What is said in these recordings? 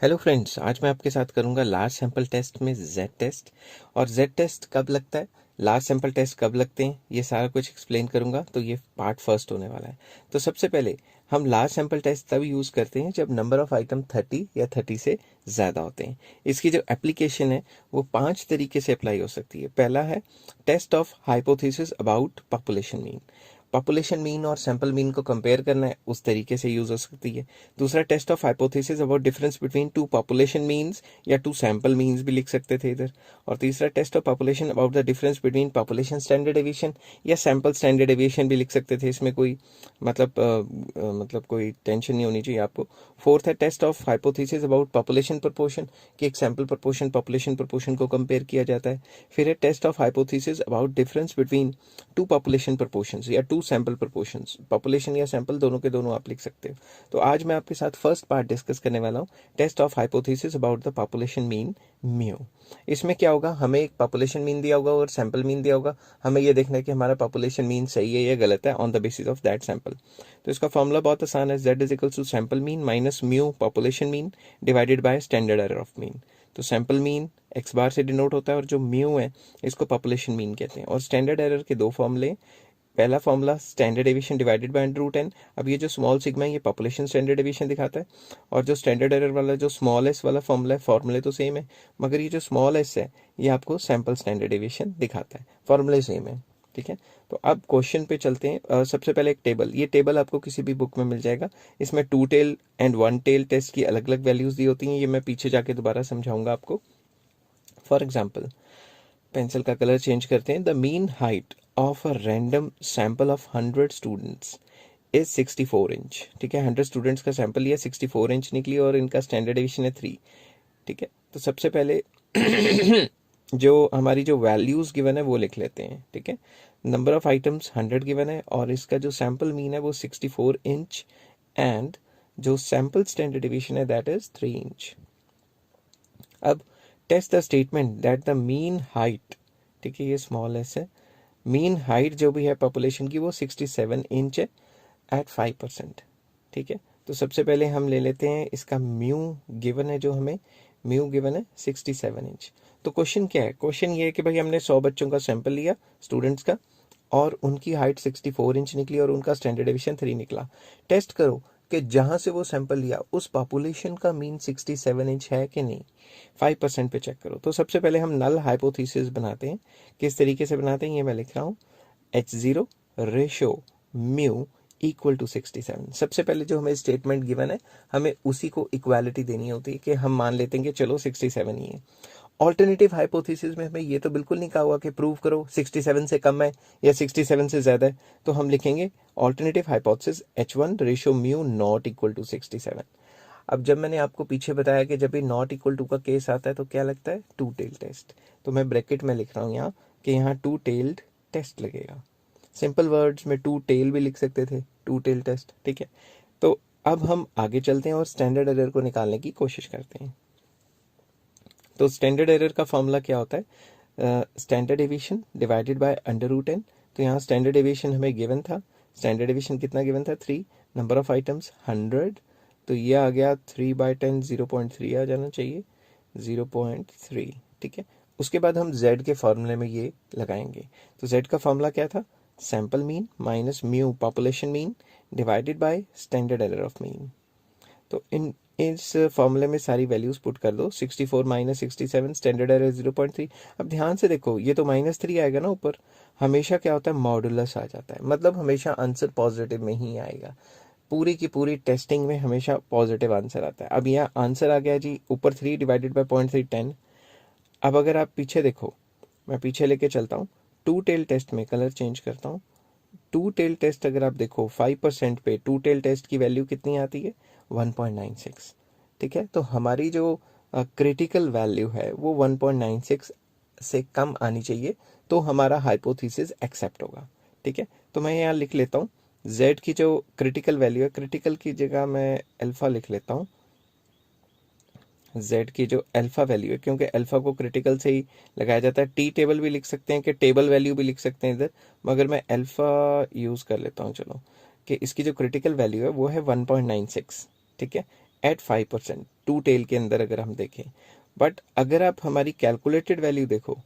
Hello friends, आज मैं आपके साथ करूंगा लार्ज सैंपल टेस्ट में जेड टेस्ट। और जेड टेस्ट कब लगता है, लार्ज सैंपल टेस्ट कब लगते हैं, ये सारा कुछ एक्सप्लेन करूंगा। तो ये पार्ट फर्स्ट होने वाला है। तो सबसे पहले हम लार्ज सैंपल टेस्ट तब यूज़ करते हैं जब नंबर ऑफ आइटम 30 या 30 से ज़्यादा होते हैं। इसकी जो एप्लीकेशन है वो 5 तरीके से अप्लाई हो सकती है। पहला है test of hypothesis about population mean. Population mean और सैंपल मीन को कंपेयर करना है, उस तरीके से यूज हो सकती है। दूसरा test of hypothesis about difference between two population means या टू सैंपल मीन्स भी लिख सकते थे इधर। और तीसरा test of population about the difference between population standard deviation या सैंपल स्टैंडर्ड डेविएशन भी लिख सकते थे। इसमें कोई मतलब कोई टेंशन नहीं होनी चाहिए आपको। फोर्थ है test of hypothesis about population proportion, कि एक सैंपल प्रपोर्शन पॉपुलेशन प्रपोर्शन को कंपेयर किया जाता है। फिर है test of hypothesis about difference between two population proportions या टू सैंपल प्रपोर्शंस। पॉपुलेशन या सैंपल दोनों के दोनों आप लिख सकते हो। तो आज मैं आपके साथ फर्स्ट पार्ट डिस्कस करने वाला हूँ, test of hypothesis about the population mean mu. इसमें क्या होगा, हमें एक पॉपुलेशन मीन दिया होगा और सैंपल मीन दिया होगा। हमें ये देखना है कि हमारा पॉपुलेशन मीन सही है या गलत है on the basis of that sample. तो इसका फॉर्मूला बहुत आसान है, z is equal to sample mean minus mu population mean divided by standard error of mean. तो सैंपल मीन एक्स बार से डिनोट होता है और जो म्यू है इसको पॉपुलेशन मीन कहते हैं। और स्टैंडर्ड एरर के दो फॉर्मूले, पहला formula standard deviation divided by under root n. अब ये जो स्मॉल सिग्मा है ये पॉपुलेशन स्टैंडर्ड डेविएशन दिखाता है। और जो स्टैंडर्ड एरर वाला जो स्मॉल एस वाला फॉर्मूला है, फॉर्मूले तो सेम है मगर ये जो स्मॉल एस है ये आपको सैंपल स्टैंडर्ड डेविएशन दिखाता है, फॉर्मूले सेम है। ठीक है, तो अब क्वेश्चन पे चलते हैं। सबसे पहले एक टेबल, ये टेबल आपको किसी भी बुक में मिल जाएगा। इसमें 2 टेल एंड 1 टेल टेस्ट की अलग अलग वैल्यूज दी होती हैं। ये मैं पीछे जाके दोबारा समझाऊंगा आपको। फॉर एग्जाम्पल, पेंसिल का कलर चेंज करते हैं। The mean height of a random sample of 100 students is 64 inch. ठीक है, 100 स्टूडेंट्स का सैंपल लिया, 64 इंच निकली और इनका स्टैंडर्ड डेविएशन है 3। ठीक है, तो सबसे पहले जो हमारी जो वैल्यूज गिवन है वो लिख लेते हैं। ठीक है, नंबर ऑफ आइटम्स 100 गिवन है और इसका जो सैंपल मीन है वो 64 इंच एंड जो सैंपल स्टैंडर्ड डेविएशन है दैट इज 3 इंच। अब test the statement that the mean height, ठीक है ये स्मॉल एस है, मीन हाइट जो भी है पॉपुलेशन की वो 67 इंच है एट 5%। ठीक है, तो सबसे पहले हम ले लेते हैं इसका म्यू गिवन है, जो हमें म्यू गिवन है 67 इंच। तो क्वेश्चन क्या है, क्वेश्चन ये है कि भाई हमने 100 बच्चों का सैंपल लिया स्टूडेंट्स का और उनकी हाइट 64 इंच निकली और उनका स्टैंडर्ड डेविएशन 3 निकला। टेस्ट करो कि जहां से वो सैंपल लिया उस पॉपुलेशन का मीन 67 इंच है कि नहीं। 5% पे चेक करो। तो सबसे पहले हम नल हाइपोथेसिस बनाते हैं। किस तरीके से बनाते हैं ये मैं लिख रहा हूँ, H0 ratio mu equal to 67। सबसे पहले जो हमें स्टेटमेंट गिवन है हमें उसी को इक्वालिटी देनी होती है कि हम मान लेते हैं कि चलो 67 ही है। ऑल्टरनेटिव हाइपोथेसिस में हमें ये तो बिल्कुल नहीं कहा हुआ कि प्रूव करो 67 से कम है या 67 से ज़्यादा है। तो हम लिखेंगे alternative hypothesis H1 ratio mu not equal to 67। अब जब मैंने आपको पीछे बताया कि जब भी नॉट इक्वल टू का केस आता है तो क्या लगता है, 2 टेल टेस्ट। तो मैं ब्रैकेट में लिख रहा हूँ यहाँ कि यहाँ 2 टेल्ड टेस्ट लगेगा। सिंपल वर्ड्स में 2 टेल भी लिख सकते थे, 2 टेल टेस्ट। ठीक है, तो अब हम आगे चलते हैं और स्टैंडर्ड एरर को निकालने की कोशिश करते हैं। तो स्टैंडर्ड एरर का फॉर्मूला क्या होता है, standard deviation divided by under root n. तो यहाँ स्टैंडर्ड डेविएशन हमें गिवन था, स्टैंडर्ड डेविएशन कितना गिवन था 3, नंबर ऑफ आइटम्स 100, तो ये आ गया 3/10 0.3 आ जाना चाहिए 0.3। ठीक है, उसके बाद हम z के फॉर्मूले में ये लगाएंगे। तो z का फॉर्मूला क्या था, sample mean minus mu population mean divided by standard error of mean. तो इस फॉर्मूले में सारी वैल्यूज पुट कर दो, 64 माइनस 67 स्टैंडर्ड एरर 0.3। अब ध्यान से देखो ये तो -3 आएगा ना ऊपर, हमेशा क्या होता है मॉडुलस आ जाता है, मतलब हमेशा आंसर पॉजिटिव में ही आएगा। पूरी की पूरी टेस्टिंग में हमेशा पॉजिटिव आंसर आता है। अब यहाँ आंसर आ गया जी ऊपर 3 डिवाइडेड बाय 0.3 10। अब अगर आप पीछे देखो, मैं पीछे लेके चलता हूँ, 2 टेल टेस्ट में कलर चेंज करता हूँ। 2 टेल टेस्ट अगर आप देखो 5% पे 2 टेल टेस्ट की वैल्यू कितनी आती है 1.96। ठीक है, तो हमारी जो क्रिटिकल वैल्यू है वो 1.96 से कम आनी चाहिए तो हमारा हाइपोथेसिस एक्सेप्ट होगा। ठीक है, तो मैं यहाँ लिख लेता हूँ z की जो क्रिटिकल वैल्यू है, क्रिटिकल की जगह मैं अल्फा लिख लेता हूँ। z की जो अल्फा वैल्यू है, क्योंकि अल्फा को क्रिटिकल से ही लगाया जाता है, टी टेबल भी लिख सकते हैं कि टेबल वैल्यू भी लिख सकते हैं इधर, मगर मैं अल्फा यूज़ कर लेता हूँ चलो, कि इसकी जो क्रिटिकल वैल्यू है वो है 1.96। ठीक है, एट 5%, टू टेल के अंदर अगर हम देखें। बट अगर आप हमारी कैलकुलेटेड वैल्यू देखो,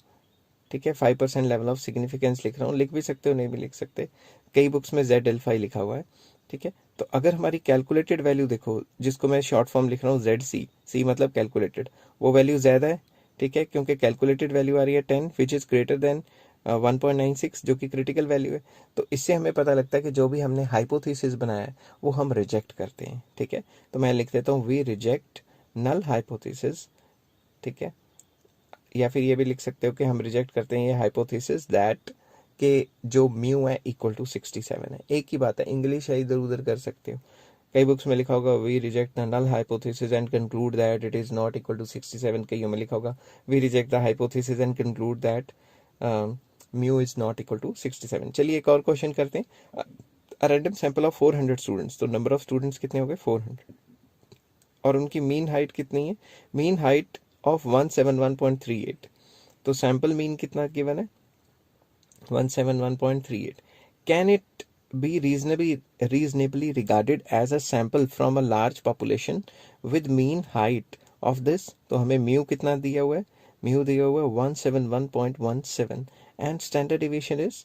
ठीक है, 5% लेवल ऑफ सिग्निफिकेंस लिख रहा हूँ, लिख भी सकते हो नहीं भी लिख सकते, कई बुक्स में जेड एल्फा लिखा हुआ है, ठीक है। तो अगर हमारी कैलकुलेटेड वैल्यू देखो, जिसको मैं शॉर्ट फॉर्म लिख रहा हूँ जेड सी, सी मतलब कैलकुलेटेड, वो वैल्यू ज़्यादा है, ठीक है, क्योंकि कैलकुलेटेड वैल्यू आ रही है 10 विच इज़ ग्रेटर देन 1.96 जो कि क्रिटिकल वैल्यू है। तो इससे हमें पता लगता है कि जो भी हमने हाइपोथेसिस बनाया है वो हम रिजेक्ट करते हैं, ठीक है। तो मैं लिख देता हूँ वी रिजेक्ट नल हाइपोथेसिस, ठीक है, या फिर ये भी लिख सकते हो कि हम रिजेक्ट करते हैं ये हाइपोथेसिस दैट के जो म्यू है इक्वल टू 67 है। एक ही बात है, इंग्लिश है इधर उधर कर सकते हो। कई बुक्स में लिखा होगा we reject the null hypothesis and conclude that it is not equal to 67, कईयों में लिखा होगा we reject the hypothesis and conclude that mu is not equal to 67। चलिए एक और क्वेश्चन करते हैं। रैंडम सैंपल ऑफ 400 स्टूडेंट्स, तो नंबर ऑफ स्टूडेंट्स कितने हो गए 400, और उनकी मीन हाइट कितनी है, मीन हाइट ऑफ 171.38। तो सैंपल मीन कितना गिवन है 171.38। Can it be reasonably regarded as a sample from a large population with mean height of this। तो हमें म्यू कितना दिया हुआ है, म्यू दिया हुआ है 171.17 and standard deviation is,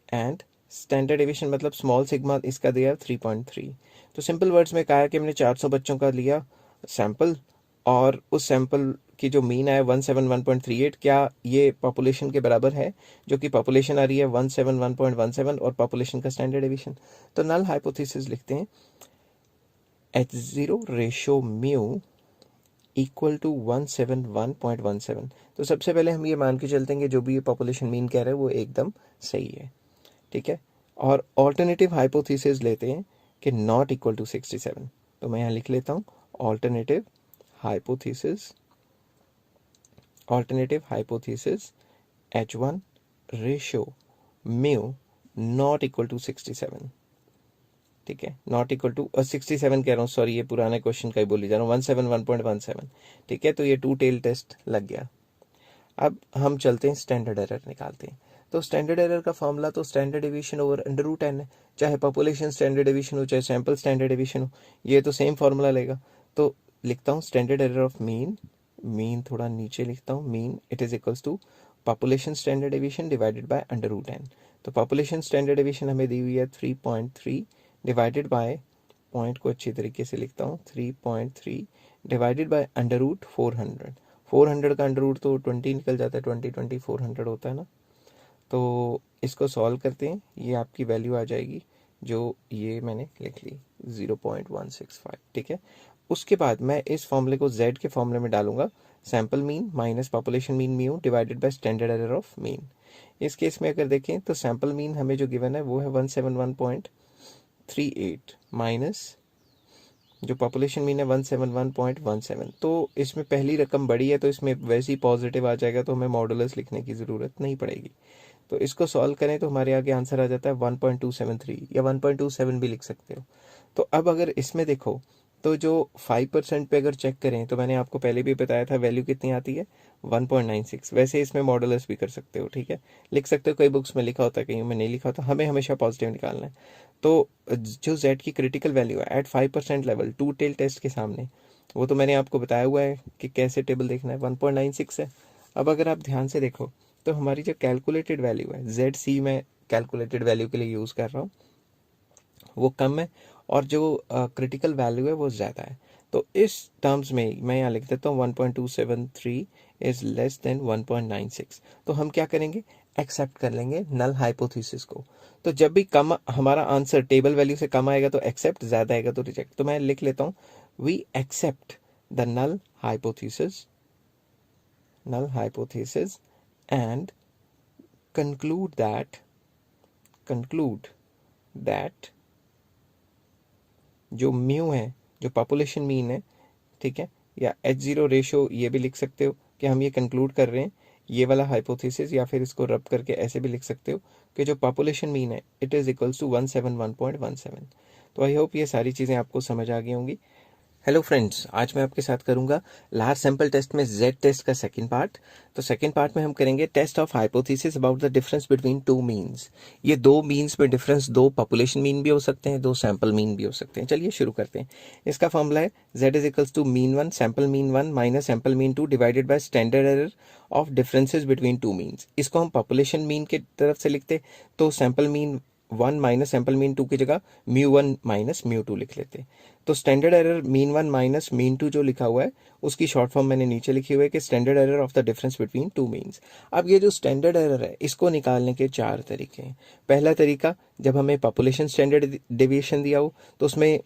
and standard deviation मतलब स्मॉल सिग्मा इसका दिया है 3.3। तो सिंपल वर्ड्स में कहा है कि हमने 400 बच्चों का लिया सैंपल, और उस सैंपल की जो मीन है 171.38, क्या ये पॉपुलेशन के बराबर है, जो कि पॉपुलेशन आ रही है 171.17 और पॉपुलेशन का स्टैंडर्ड डिवीजन। तो नल हाइपोथेसिस लिखते हैं H0 ratio mu equal to 171.17। तो सबसे पहले हम ये मान के चलते हैं कि जो भी ये पॉपुलेशन मीन कह रहे हैं वो एकदम सही है, ठीक है। और ऑल्टरनेटिव हाइपोथेसिस लेते हैं कि नॉट इक्वल टू 67। तो मैं यहाँ लिख लेता हूँ alternative hypothesis H1 ratio mu not equal to 67, ठीक है, नॉट इक्वल टू 67 कह रहा हूँ, सॉरी ये पुराने क्वेश्चन का ही बोली जा रहा हूँ, 171.17, ठीक है। तो ये टू टेल टेस्ट लग गया। अब हम चलते हैं स्टैंडर्ड एरर निकालते हैं। तो स्टैंडर्ड एरर का फॉर्मूला तो standard division over under root n है, चाहे पॉपुलेशन स्टैंडर्ड डिवीजन हो चाहे सैंपल स्टैंडर्ड डिवीजन हो, ये तो सेम फॉर्मूला लेगा। तो लिखता हूँ standard error of mean, mean थोड़ा नीचे लिखता हूँ, mean it is equals to population standard division divided by under root n. तो पॉपुलेशन स्टैंडर्ड डिवीजन हमें दी हुई है 3.3 डिवाइडेड बाय, पॉइंट को अच्छी तरीके से लिखता हूँ, 3.3 डिवाइडेड बाय अंडर रूट 400। 400 का अंडर रूट तो 20 निकल जाता है, 20 400 होता है ना। तो इसको सॉल्व करते हैं, ये आपकी वैल्यू आ जाएगी जो ये मैंने लिख ली 0.165, ठीक है। उसके बाद मैं इस फॉर्मूले को z के फॉर्मूले में डालूंगा, sample mean minus population mean mu divided by standard error of mean. इस केस में अगर देखें तो सैंपल मीन हमें जो गिवन है वो है 171.38 माइनस जो पॉपुलेशन मीन है 171.17। तो इसमें पहली रकम बड़ी है तो इसमें वैसे ही पॉजिटिव आ जाएगा, तो हमें मॉडुलस लिखने की ज़रूरत नहीं पड़ेगी। तो इसको सॉल्व करें तो हमारे आगे आंसर आ जाता है 1.273 या 1.27 भी लिख सकते हो। तो अब अगर इसमें देखो तो जो 5% पे अगर चेक करें तो मैंने आपको पहले भी बताया था वैल्यू कितनी आती है 1.96। वैसे इसमें मॉडुलस भी कर सकते हो, ठीक है, लिख सकते हो, कई बुक्स में लिखा होता है कहीं में नहीं लिखा होता, हमें हमेशा पॉजिटिव निकालना है। तो जो z की क्रिटिकल वैल्यू है at 5% level two tail test के सामने, वो तो मैंने आपको बताया हुआ है कि कैसे टेबल देखना है, 1.96 है। अब अगर आप ध्यान से देखो तो हमारी जो कैलकुलेटेड वैल्यू है जेड सी में कैलकुलेटेड वैल्यू के लिए यूज़ कर रहा हूँ वो कम है, और जो क्रिटिकल वैल्यू है वो ज़्यादा है। तो इस टर्म्स में मैं यहाँ लिख देता हूँ 1.273 इज़ लेस देन 1.96। तो हम क्या करेंगे, एक्सेप्ट कर लेंगे नल हाइपोथेसिस को। तो जब भी कम हमारा आंसर टेबल वैल्यू से कम आएगा तो एक्सेप्ट, ज़्यादा आएगा तो रिजेक्ट। तो मैं लिख लेता हूँ we accept the null hypothesis and conclude that जो म्यू है, जो पॉपुलेशन मीन है, ठीक है, या H0 रेशो ये भी लिख सकते हो कि हम ये कंक्लूड कर रहे हैं ये वाला हाइपोथेसिस, या फिर इसको रब करके ऐसे भी लिख सकते हो कि जो पॉपुलेशन मीन है इट इज़ इक्वल्स टू 171.17। तो आई होप ये सारी चीज़ें आपको समझ आ गई होंगी। हेलो फ्रेंड्स, आज मैं आपके साथ करूंगा लार्ज सैंपल टेस्ट में जेड टेस्ट का सेकंड पार्ट। तो सेकंड पार्ट में हम करेंगे test of hypothesis about the difference between two means. ये दो मीन्स में डिफरेंस, दो पॉपुलेशन मीन भी हो सकते हैं, दो सैंपल मीन भी हो सकते हैं। चलिए शुरू करते हैं। इसका फॉर्मूला है Z is equals to mean one sample mean one minus sample mean two divided by standard error of differences between two means. इसको हम पॉपुलेशन मीन की तरफ से लिखते तो sample mean one minus sample mean two की जगह mu one minus mu two लिख लेते। तो standard error mean one minus mean two जो लिखा हुआ है उसकी शॉर्ट फॉर्म मैंने नीचे लिखी हुई है कि standard error of the difference between two means. अब ये जो स्टैंडर्ड एरर है इसको निकालने के चार तरीके हैं। पहला तरीका, जब हमें पॉपुलेशन स्टैंडर्ड डेविएशन दिया हो तो उसमें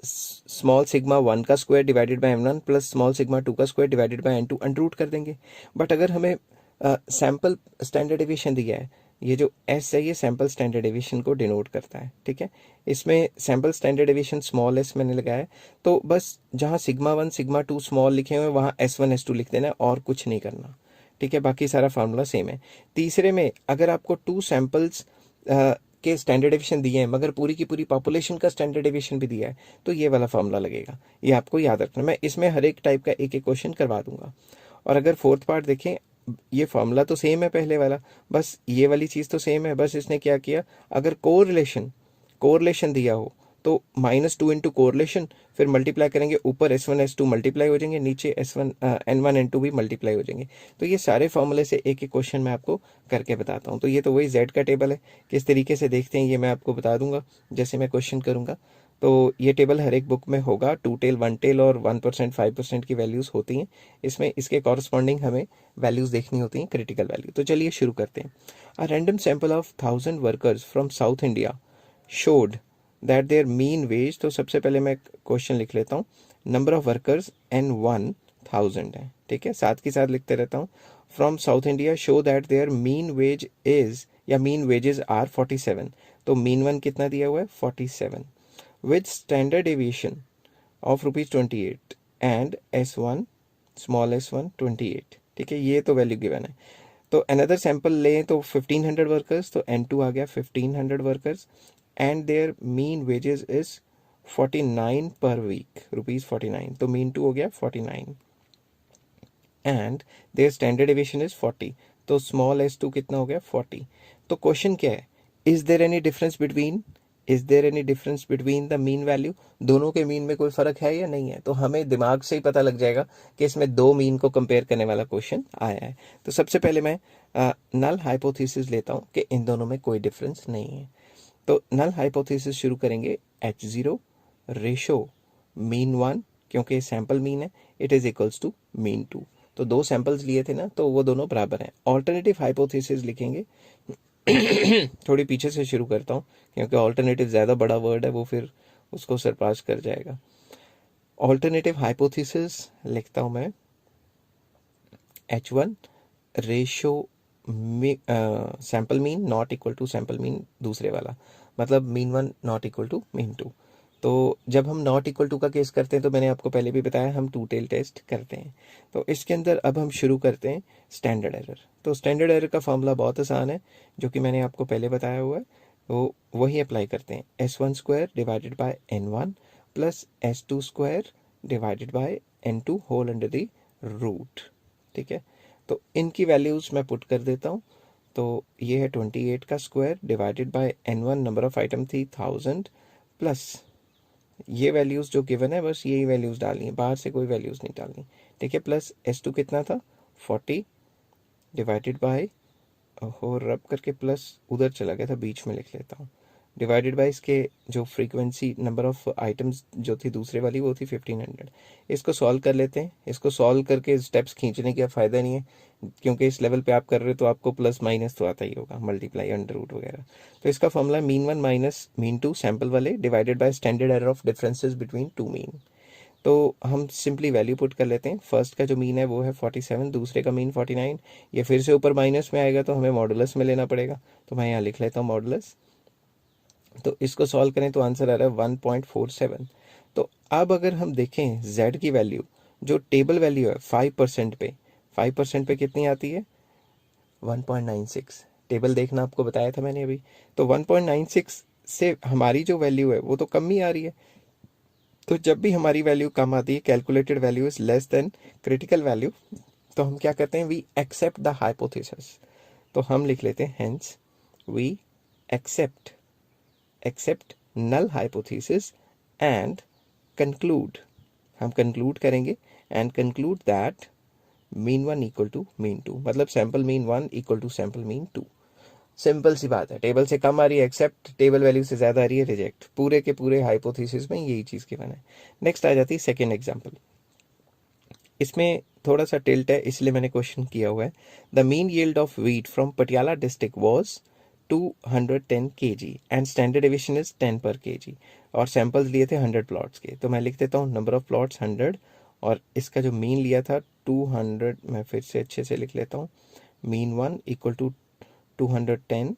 स्मॉल सिग्मा वन का square divided by M one plus small sigma two का square divided by N two under root कर देंगे। बट अगर हमें सैंपल स्टैंडर्ड डेविएशन दिया है, ये जो एस है ये सैंपल स्टैंडर्ड डेविएशन को डिनोट करता है, ठीक है। इसमें sample standard deviation small S मैंने लगाया है, तो बस जहाँ sigma one sigma two small लिखे हुए हैं वहाँ एस वन एस टू लिख देना है और कुछ नहीं करना, ठीक है। बाकी सारा फार्मूला सेम है। तीसरे में अगर आपको टू सैंपल्स के स्टैंडर्ड डेविएशन दिए हैं मगर पूरी की पूरी पॉपुलेशन का स्टैंडर्ड डेविएशन भी दिया है तो ये वाला फार्मूला लगेगा। ये आपको याद रखना, मैं इसमें हर एक टाइप का एक एक क्वेश्चन करवा दूंगा। और अगर फोर्थ पार्ट देखें, ये फॉर्मूला तो सेम है पहले वाला, बस ये वाली चीज़ तो सेम है, बस इसने क्या किया, अगर कोरिलेशन दिया हो तो माइनस टू इंटू कोरिलेशन, फिर मल्टीप्लाई करेंगे, ऊपर s one s two multiply हो जाएंगे, नीचे s one n one n two भी मल्टीप्लाई हो जाएंगे। तो ये सारे फॉर्मूले से एक एक क्वेश्चन मैं आपको करके बताता हूँ। तो ये तो वही जेड का टेबल है, किस तरीके से देखते हैं ये मैं आपको बता दूंगा जैसे मैं क्वेश्चन करूंगा। तो ये टेबल हर एक बुक में होगा, 2 टेल 1 टेल और 1% 5% की वैल्यूज़ होती हैं इसमें। इसके कॉरस्पॉन्डिंग हमें वैल्यूज़ देखनी होती हैं, क्रिटिकल वैल्यू। तो चलिए शुरू करते हैं। A random sample of 1000 workers from south India showed that their mean wage. तो सबसे पहले मैं क्वेश्चन लिख लेता हूँ, नंबर ऑफ वर्कर्स एन 1000 है, ठीक है, साथ के साथ लिखते रहता हूँ। From south India show that their mean wage is या मीन वेजेस आर 47। तो मीन वन कितना दिया हुआ है, 47, with standard deviation of rupees 28 and S1 small s1 28, ठीक है। ये तो वैल्यू गिवन है। तो अनदर सैंपल लें तो 1500 वर्कर्स, तो N2 आ गया 1500 workers and their mean wages is 49 per week, rupees 49। तो मीन टू हो गया 49 and their standard deviation is 40। तो स्मॉल s2 कितना हो गया, 40। तो क्वेश्चन क्या है, is there any difference between the mean value. दोनों के मीन में कोई फर्क है या नहीं है। तो हमें दिमाग से ही पता लग जाएगा कि इसमें दो मीन को कंपेयर करने वाला क्वेश्चन आया है। तो सबसे पहले मैं नल हाइपोथेसिस लेता हूं कि इन दोनों में कोई डिफरेंस नहीं है। तो नल हाइपोथेसिस शुरू करेंगे, H0 रेशो मीन वन, क्योंकि सैंपल मीन है, it is equals to mean two. तो दो सैंपल्स लिए थे ना, तो वो दोनों बराबर हैं। ऑल्टरनेटिव हाइपोथेसिस लिखेंगे थोड़ी पीछे से शुरू करता हूँ क्योंकि ऑल्टरनेटिव ज़्यादा बड़ा वर्ड है, वो फिर उसको सरपास कर जाएगा। ऑल्टरनेटिव हाइपोथेसिस लिखता हूँ मैं, H1 ratio sample mean not equal to sample mean दूसरे वाला, मतलब mean one not equal to mean two. तो जब हम नॉट इक्वल टू का केस करते हैं तो मैंने आपको पहले भी बताया हम टू टेल टेस्ट करते हैं। तो इसके अंदर अब हम शुरू करते हैं स्टैंडर्ड एरर। तो स्टैंडर्ड एरर का फॉर्मूला बहुत आसान है, जो कि मैंने आपको पहले बताया हुआ है, तो वही अप्लाई करते हैं। S1 square divided by N1 plus S2 square divided by N2 whole under the root, ठीक है। तो इनकी वैल्यूज़ मैं पुट कर देता हूँ। तो ये है 28 का square divided by N1, number of item थी 1000, प्लस ये वैल्यूज़ जो गिवन है बस यही वैल्यूज़ डालनी है, बाहर से कोई वैल्यूज़ नहीं डालनी, ठीक है। प्लस S2 कितना था, 40 डिवाइडेड बाय, और रब करके प्लस उधर चला गया था, बीच में लिख लेता हूँ, डिवाइडेड बाय इसके जो फ्रीक्वेंसी नंबर ऑफ आइटम्स जो थी दूसरे वाली वो थी 1500। इसको सॉल्व कर लेते हैं। इसको सॉल्व करके स्टेप्स खींचने का फ़ायदा नहीं है, क्योंकि इस लेवल पे आप कर रहे हो तो आपको प्लस माइनस तो आता ही होगा, मल्टीप्लाई अंडर रूट वगैरह। तो इसका formula mean one minus mean two sample वाले divided by standard error of differences between two mean. तो हम सिंपली वैल्यू पुट कर लेते हैं। फर्स्ट का जो मीन है वो है 47, दूसरे का मीन 49। ये फिर से ऊपर माइनस में आएगा तो हमें मॉडुलस में लेना पड़ेगा, तो मैं यहाँ लिख लेता हूँ मॉडुलस। तो इसको सॉल्व करें तो आंसर आ रहा है 1.47। तो अब अगर हम देखें z की वैल्यू, जो टेबल वैल्यू है 5% पे, 5% पे कितनी आती है, 1.96। टेबल देखना आपको बताया था मैंने अभी। तो 1.96 से हमारी जो वैल्यू है वो तो कम ही आ रही है, तो जब भी हमारी वैल्यू कम आती है, calculated value is less than critical value, तो हम क्या करते हैं, वी एक्सेप्ट द हाइपोथेसिस। तो हम लिख लेते हैं hence we accept null hypothesis and conclude, हम कंक्लूड करेंगे and conclude that mean one equal to mean two, मतलब sample mean one equal to sample mean two. Simple सी बात है, टेबल से कम आ रही है एक्सेप्ट, टेबल वैल्यू से ज्यादा आ रही है रिजेक्ट, पूरे के पूरे हाइपोथेसिस में यही चीज गिवन है। नेक्स्ट आ जाती है सेकेंड एग्जाम्पल। इसमें थोड़ा सा टिल्ट है इसलिए मैंने क्वेश्चन किया हुआ है। The mean yield of wheat from Patiala district was 210 kg and standard deviation is 10 पर kg, और सैंपल्स लिए थे 100 प्लॉट्स के। तो मैं लिख देता हूँ नंबर ऑफ प्लॉट्स 100, और इसका जो मीन लिया था 200, मैं फिर से अच्छे से लिख लेता हूँ, mean one equal to 210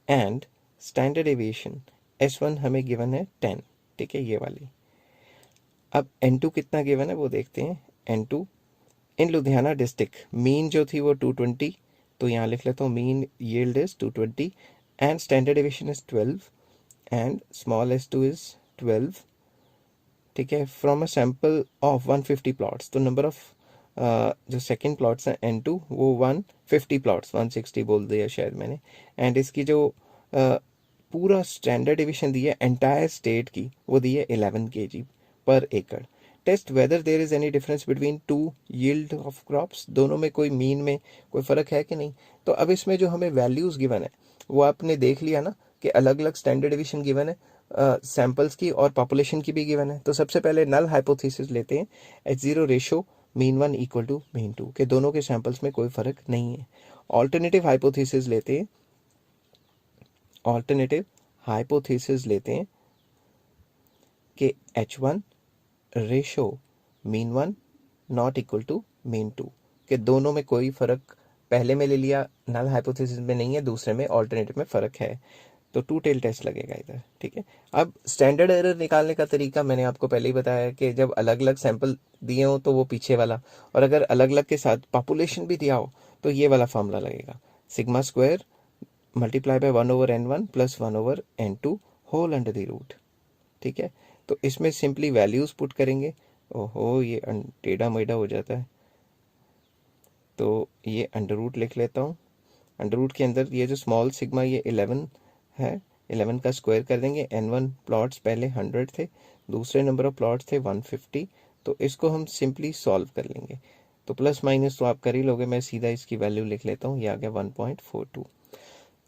and standard deviation S1 हमें गिवन है 10, ठीक है, ये वाली। अब N2 कितना गिवन है वो देखते हैं। N2 इन लुधियाना डिस्ट्रिक्ट मीन जो थी वो 220, तो यहाँ लिख लेता हूँ mean yield is 220 and standard deviation is 12 and small s2 is 12, ठीक है, from a sample of 150 plots. तो नंबर ऑफ जो सेकंड प्लॉट्स हैं N2 वो 150 प्लॉट्स, 160 बोल दिया शायद मैंने, एंड इसकी जो पूरा स्टैंडर्ड डिवीजन दी है एंटायर स्टेट की वो दी है 11 kg पर एकड़। Test whether there is any difference between two yield of crops, दोनों में कोई मीन में कोई फर्क है कि नहीं। तो अब इसमें जो हमें वैल्यूज गिवन है वो आपने देख लिया ना कि अलग अलग स्टैंडर्ड डिवीजन गिवन है, सैंपल्स की और पॉपुलेशन की भी गिवन है। तो सबसे पहले नल हाइपोथेसिस लेते हैं, H0 ratio mean one equal to mean two, के दोनों के सैंपल्स में कोई फर्क नहीं है। ऑल्टरनेटिव हाइपोथेसिस लेते हैं, कि H1 ratio mean one not equal to mean two, के दोनों में कोई फर्क, पहले में ले लिया नल हाइपोथेसिस में नहीं है, दूसरे में ऑल्टरनेटिव में फर्क है, तो टू टेल टेस्ट लगेगा इधर, ठीक है। अब स्टैंडर्ड एरर निकालने का तरीका मैंने आपको पहले ही बताया कि जब अलग अलग सैंपल दिए हो तो वो पीछे वाला, और अगर अलग अलग के साथ पॉपुलेशन भी दिया हो तो ये वाला फॉर्मूला लगेगा, sigma square multiply by 1/n1 plus 1/n2 whole under the root, ठीक है। तो इसमें सिंपली वैल्यूज पुट करेंगे, ओहो ये टेढ़ा मेढ़ा हो जाता है, तो ये अंडर रूट लिख लेता हूँ। अंडर रूट के अंदर ये जो स्मॉल सिग्मा ये 11 है, 11 का स्क्वायर कर देंगे। N1 प्लॉट्स पहले 100 थे, दूसरे नंबर ऑफ प्लॉट्स थे 150, तो इसको हम सिंपली सॉल्व कर लेंगे। तो प्लस माइनस तो आप कर ही लोगे, मैं सीधा इसकी वैल्यू लिख लेता हूँ, ये आ गया 1.42।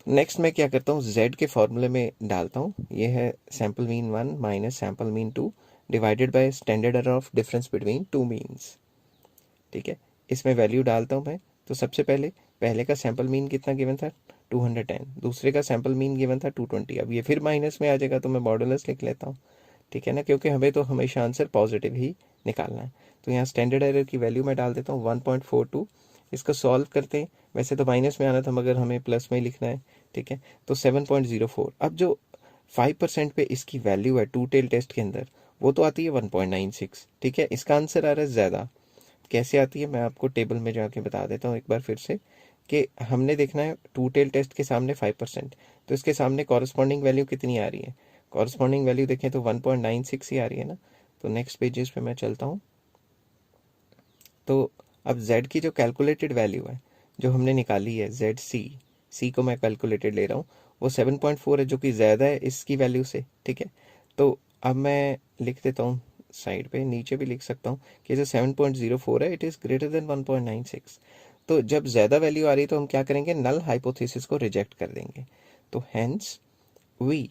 नेक्स्ट मैं क्या करता हूँ, Z के फॉर्मूले में डालता हूँ, ये है sample mean 1 minus sample mean 2 divided by standard error of difference between two means, ठीक है। इसमें वैल्यू डालता हूँ मैं। तो सबसे पहले का सैंपल मीन कितना गिवन था 210, दूसरे का सैंपल मीन गिवन था 220। अब ये फिर माइनस में आ जाएगा तो मैं मॉडुलस लिख लेता हूँ, ठीक है ना, क्योंकि हमें तो हमेशा आंसर पॉजिटिव ही निकालना है। तो यहाँ स्टैंडर्ड एरर की वैल्यू मैं डाल देता हूँ 1.42। इसको सॉल्व करते हैं, वैसे तो माइनस में आना था मगर हमें प्लस में ही लिखना है, ठीक है। तो 7.04। अब जो 5% पे इसकी वैल्यू है टू टेल टेस्ट के अंदर वो तो आती है 1.96, ठीक है। इसका आंसर आ रहा है ज़्यादा, कैसे आती है मैं आपको टेबल में जाके बता देता हूँ एक बार फिर से, कि हमने देखना है टू टेल टेस्ट के सामने 5%, तो इसके सामने कॉरस्पॉन्डिंग वैल्यू कितनी आ रही है, कॉरस्पॉन्डिंग वैल्यू देखें तो 1.96 ही आ रही है ना। तो नेक्स्ट पेजेस पे मैं चलता हूँ। तो अब Z की जो कैलकुलेटेड वैल्यू है जो हमने निकाली है, C को मैं कैलकुलेटेड ले रहा हूँ, वो 7.4 है, जो कि ज़्यादा है इसकी वैल्यू से, ठीक है। तो अब मैं लिख देता हूँ साइड पे, नीचे भी लिख सकता हूँ कि जो 7.04 है इट इज़ ग्रेटर देन 1.96। तो जब ज़्यादा वैल्यू आ रही है तो हम क्या करेंगे, नल हाइपोथेसिस को रिजेक्ट कर देंगे। तो hence we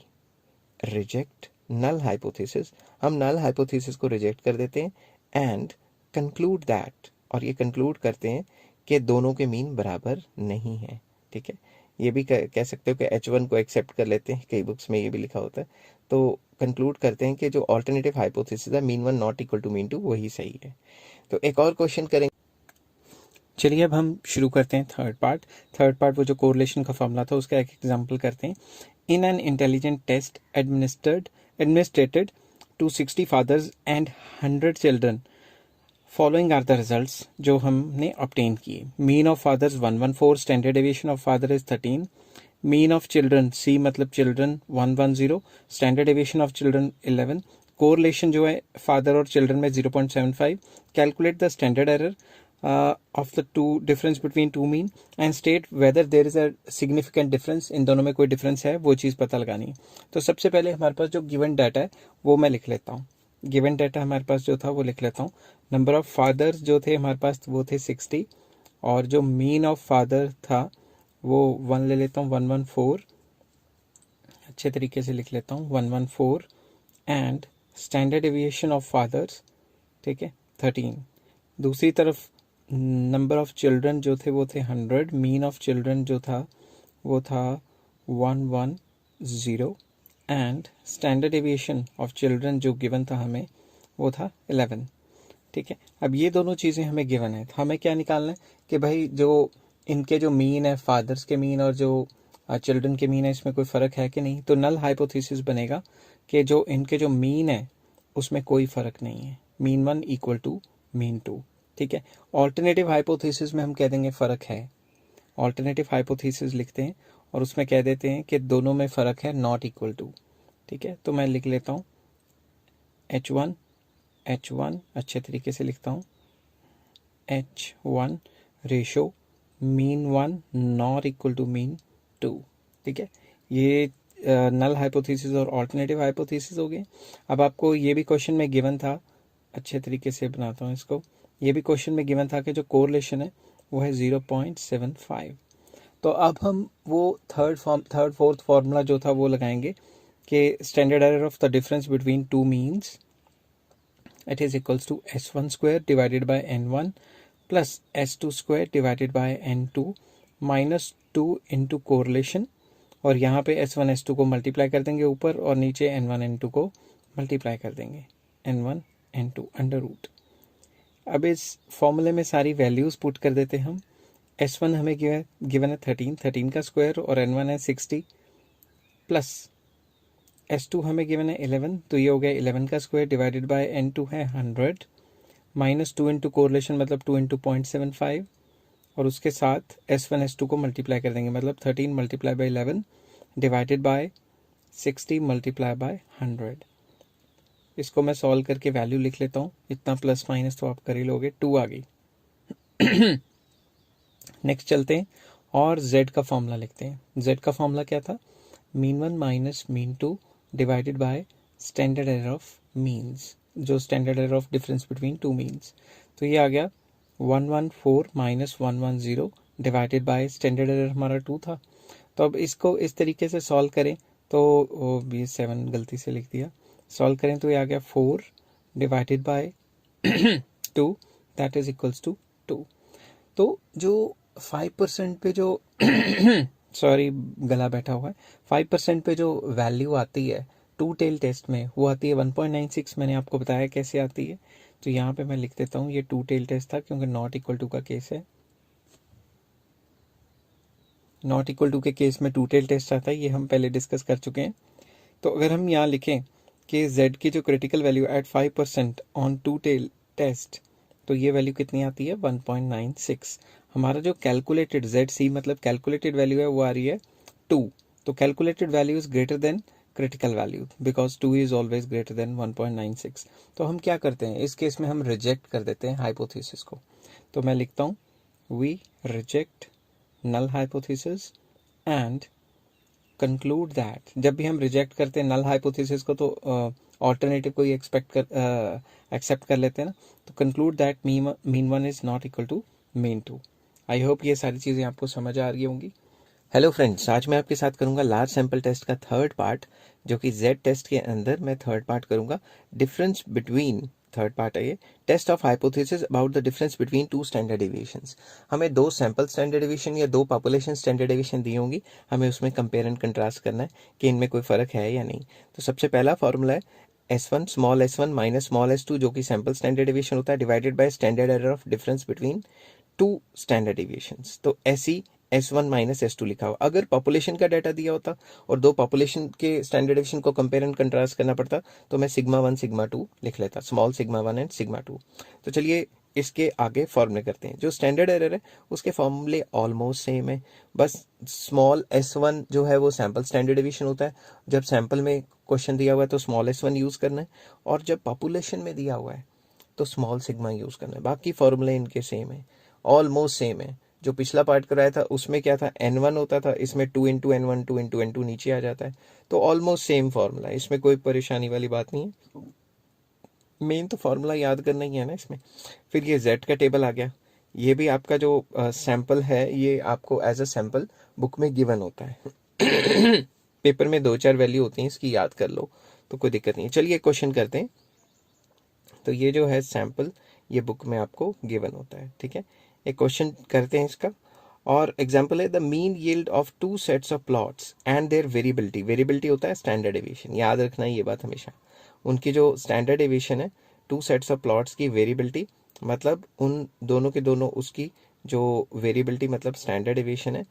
reject null hypothesis, हम नल हाइपोथेसिस को रिजेक्ट कर देते हैं एंड कंक्लूड दैट, और ये कंक्लूड करते हैं कि दोनों के मीन बराबर नहीं है, ठीक है। ये भी कह सकते हो कि H1 को एक्सेप्ट कर लेते हैं, कई बुक्स में ये भी लिखा होता है। तो कंक्लूड करते हैं कि जो ऑल्टरनेटिव हाइपोथेसिस है mean one not equal to mean two वही सही है। तो एक और क्वेश्चन करेंगे। चलिए अब हम शुरू करते हैं थर्ड पार्ट वो जो कोरिलेशन का फॉर्मूला था उसका एक एग्जांपल करते हैं। In an intelligent test administered to 60 fathers and 100 children, following are the results जो हमने ऑब्टेन किए। Mean of fathers 114, standard deviation of father is 13, mean of children, C मतलब children 110, standard deviation of children 11, correlation जो है father और children में 0.75, calculate the standard error of the two difference between two mean and state whether there is a significant difference, इन दोनों में कोई difference है वो चीज़ पता लगानी है। तो सबसे पहले हमारे पास जो गिवन डाटा है वो मैं लिख लेता हूँ। गिवन डाटा हमारे पास जो था वो लिख लेता हूँ। नंबर ऑफ फादर्स जो थे हमारे पास वो थे 60, और जो मीन ऑफ फादर था वो 1 ले लेता हूँ, 114, अच्छे तरीके से लिख लेता हूँ 114, and standard deviation of fathers, ठीक है, 13। दूसरी तरफ नंबर ऑफ चिल्ड्रन जो थे वो थे 100, मीन ऑफ चिल्ड्रन जो था वो था 110, and standard deviation of children जो गिवन था हमें वो था 11, ठीक है। अब ये दोनों चीज़ें हमें गिवन है, तो हमें क्या निकालना है कि भाई जो इनके जो मीन है, फादर्स के मीन और जो चिल्ड्रन के मीन है, इसमें कोई फ़र्क है कि नहीं। तो नल हाइपोथेसिस बनेगा कि जो इनके जो मीन है उसमें कोई फ़र्क नहीं है, मीन 1 इक्वल टू मीन 2, ठीक है। ऑल्टरनेटिव हाइपोथेसिस में हम कह देंगे फ़र्क है, ऑल्टरनेटिव हाइपोथेसिस लिखते हैं और उसमें कह देते हैं कि दोनों में फ़र्क है, नॉट इक्वल टू, ठीक है। तो मैं लिख लेता हूँ H1 अच्छे तरीके से लिखता हूँ, H1 ratio mean 1 not equal to mean 2, ठीक है। ये नल हाइपोथेसिस और ऑल्टरनेटिव हाइपोथेसिस हो गए। अब आपको ये भी क्वेश्चन में गिवन था, अच्छे तरीके से बनाता हूँ इसको, ये भी क्वेश्चन में गिवन था कि जो कोरिलेशन है वो है 0.75। तो अब हम वो थर्ड फोर्थ फार्मूला जो था वो लगाएंगे कि standard error of the difference between two means it is equals to S1 square divided by N1 plus S2 square divided by N2 minus 2 into correlation, और यहाँ पे S1 S2 को multiply कर देंगे ऊपर, और नीचे N1 N2 को मल्टीप्लाई कर देंगे, N1 N2 अंडर रूट। अब इस फॉर्मूले में सारी वैल्यूज़ पुट कर देते हैं हम। S1 हमें गिवन है 13 का स्क्वायर, और N1 है 60, प्लस S2 हमें गिवन है 11, तो ये हो गया 11 का स्क्वायर डिवाइडेड बाय N2 है 100, माइनस 2 इंटू कोरिलेशन मतलब 2 इंटू 0.75, और उसके साथ S1 S2 को मल्टीप्लाई कर देंगे, मतलब 13 multiply by 11 divided by 60 multiply by 100। इसको मैं सॉल्व करके वैल्यू लिख लेता हूँ, इतना प्लस माइनस तो आप कर ही लोगे, 2 आ गई। नेक्स्ट चलते हैं और z का फॉर्मूला लिखते हैं। z का फॉर्मूला क्या था, mean 1 minus mean 2 divided by standard error of means, जो standard error of difference between two means. तो ये आ गया 114 minus 110 divided by standard error हमारा 2 था। तो अब इसको इस तरीके से सॉल्व करें तो ये 7 गलती से लिख दिया, सॉल्व करें तो ये आ गया 4 divided by 2 that is equals to 2। तो जो 5% पे जो सॉरी गला बैठा हुआ है, 5% पे जो वैल्यू आती है टू टेल टेस्ट में वो आती है 1.96। मैंने आपको बताया कैसे आती है, तो यहाँ पे मैं लिख देता हूँ ये टू टेल टेस्ट था, क्योंकि नॉट इक्वल टू का केस है, नॉट इक्वल टू के केस में टू टेल टेस्ट आता है, ये हम पहले डिस्कस कर चुके हैं। तो अगर हम यहाँ लिखें कि z की जो critical value at 5% on two tail test, तो ये वैल्यू कितनी आती है 1.96। हमारा जो कैलकुलेटेड ZC मतलब कैलकुलेटेड वैल्यू है वो आ रही है 2, तो calculated value is greater than critical value because 2 is always greater than 1.96। तो हम क्या करते हैं इस केस में, हम रिजेक्ट कर देते हैं हाइपोथेसिस को। तो मैं लिखता हूँ we reject null hypothesis and conclude that, जब भी हम रिजेक्ट करते हैं नल हाइपोथेसिस को तो ऑल्टरनेटिव को ही एक्सेप्ट कर लेते हैं ना, तो conclude that mean 1 is not equal to mean 2। I hope ये सारी चीज़ें आपको समझ आ रही होंगी। हेलो फ्रेंड्स, आज मैं आपके साथ करूंगा लार्ज सैंपल टेस्ट का थर्ड पार्ट, जो कि Z टेस्ट के अंदर मैं थर्ड पार्ट करूंगा। डिफरेंस बिटवीन, थर्ड पार्ट है ये, test of hypothesis about the difference between two standard deviations. हमें 2 सैंपल स्टैंडर्ड डेविएशन या 2 पॉपुलेशन स्टैंडर्ड डेविएशन दी होंगी, हमें उसमें कंपेयर एंड कंट्रास्ट करना है कि इनमें कोई फ़र्क है या नहीं। तो सबसे पहला फॉर्मूला है S1 small s1 minus small s2, जो कि सैंपल स्टैंडर्ड डेविएशन होता है, divided by standard error of difference between two standard deviations. तो ऐसी S1 माइनस S2 लिखा हुआ। अगर पॉपुलेशन का डाटा दिया होता और 2 पॉपुलेशन के स्टैंडर्ड डेविएशन को कंपेयर एंड कंट्रास्ट करना पड़ता, तो मैं सिग्मा 1 सिग्मा 2 लिख लेता, स्मॉल सिग्मा 1 एंड सिग्मा 2। तो चलिए इसके आगे फॉर्मूले करते हैं। जो स्टैंडर्ड एरर है उसके फॉर्मूले ऑलमोस्ट सेम है, बस स्मॉल s1 जो है वो सैंपल स्टैंडर्ड डिवीजन होता है। जब सैंपल में क्वेश्चन दिया हुआ है तो स्मॉल s1 यूज़ करना है, और जब पॉपुलेशन में दिया हुआ है तो स्मॉल सिग्मा यूज़ करना है। बाकी फॉर्मूले इनके सेम है, ऑलमोस्ट सेम है। जो पिछला पार्ट कराया था उसमें क्या था, n1 होता था, इसमें 2 × n1 2 × n2 नीचे आ जाता है। तो ऑलमोस्ट सेम फॉर्मूला है, इसमें कोई परेशानी वाली बात नहीं है। मेन तो फॉर्मूला याद करना ही है ना इसमें। फिर ये z का टेबल आ गया। ये भी आपका जो सैंपल है ये आपको एज अ सैंपल बुक में गिवन होता है। पेपर में 2-4 वैल्यू होती हैं, इसकी याद कर लो तो कोई दिक्कत नहीं है। चलिए क्वेश्चन करते हैं। तो ये जो है सैंपल ये बुक में आपको गिवन होता है, ठीक है। एक क्वेश्चन करते हैं इसका, और एग्जांपल है the mean yield of 2 sets of plots and their variability. Variability होता है स्टैंडर्ड डेविएशन, याद रखना है ये बात हमेशा। उनकी जो स्टैंडर्ड डेविएशन है 2 सेट्स ऑफ प्लॉट्स की वेरिएबिलिटी, मतलब उन दोनों के दोनों उसकी जो वेरिएबिलिटी मतलब स्टैंडर्ड डेविएशन है,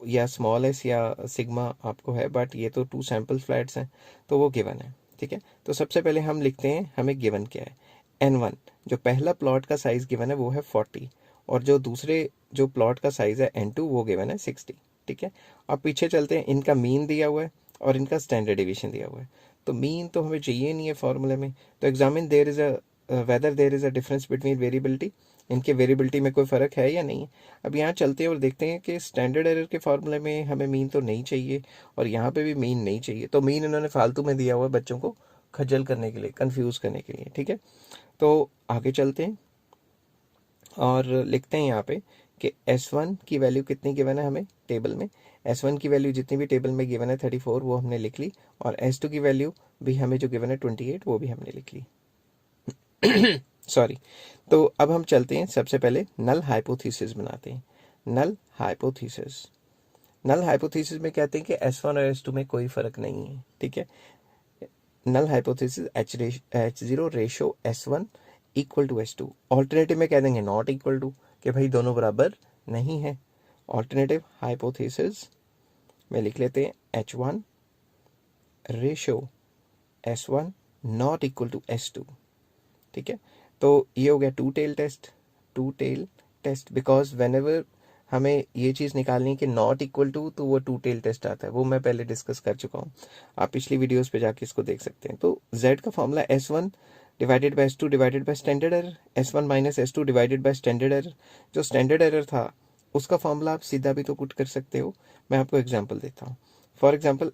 या स्मॉल एस या सिग्मा आपको है, बट ये तो 2 सैंपल फ्लैट्स हैं तो वो गिवन है, ठीक है। तो सबसे पहले हम लिखते हैं हमें गिवन क्या है। n1 जो पहला प्लॉट का साइज गिवन है वो है 40, और जो दूसरे जो प्लॉट का साइज है n2 वो गिवन है 60, ठीक है। अब पीछे चलते हैं, इनका मीन दिया हुआ है और इनका स्टैंडर्ड डिवीजन दिया हुआ है। तो मीन तो हमें चाहिए नहीं है फॉर्मूले में, तो examine there is a whether there is a difference between variability, इनके वेरिएबिलिटी में कोई फर्क है या नहीं है। अब यहाँ चलते हैं और देखते हैं कि स्टैंडर्ड एरर के फॉर्मूले में हमें मीन तो नहीं चाहिए और यहाँ पे भी मीन नहीं चाहिए, तो मीन इन्होंने फालतू में दिया हुआ है बच्चों को खज्जल करने के लिए, कंफ्यूज करने के लिए, ठीक है। तो आगे चलते हैं और लिखते हैं यहाँ पे कि S1 की वैल्यू कितनी गिवन है हमें टेबल में। S1 की वैल्यू जितनी भी टेबल में गिवन है 34 वो हमने लिख ली, और S2 की वैल्यू भी हमें जो गिवन है 28 वो भी हमने लिख ली। सॉरी। तो अब हम चलते हैं, सबसे पहले नल हाइपोथेसिस बनाते हैं। नल हाइपोथेसिस, नल हाइपोथेसिस में कहते हैं कि S1 और S2 में कोई फर्क नहीं है, ठीक है। Null hypothesis H0 ratio S1 equal to S2। Alternative में कह देंगे नॉट इक्वल टू, कि भाई दोनों बराबर नहीं है। ऑल्टरनेटिव हाइपोथेसिस में लिख लेते हैं H1 ratio S1 not equal to S2, ठीक है। तो ये हो गया two tail test. Two tail test because whenever हमें ये चीज़ निकालनी है कि नॉट इक्वल टू, तो वो टू टेल टेस्ट आता है, वो मैं पहले डिस्कस कर चुका हूँ, आप पिछली वीडियोस पे जाके इसको देख सकते हैं। तो z का formula S1 divided by S2 divided by standard error, S1 minus S2 divided by standard error. जो स्टैंडर्ड एरर था उसका फॉर्मूला आप सीधा भी तो पुट कर सकते हो। मैं आपको एग्जाम्पल देता हूँ। फॉर एग्जाम्पल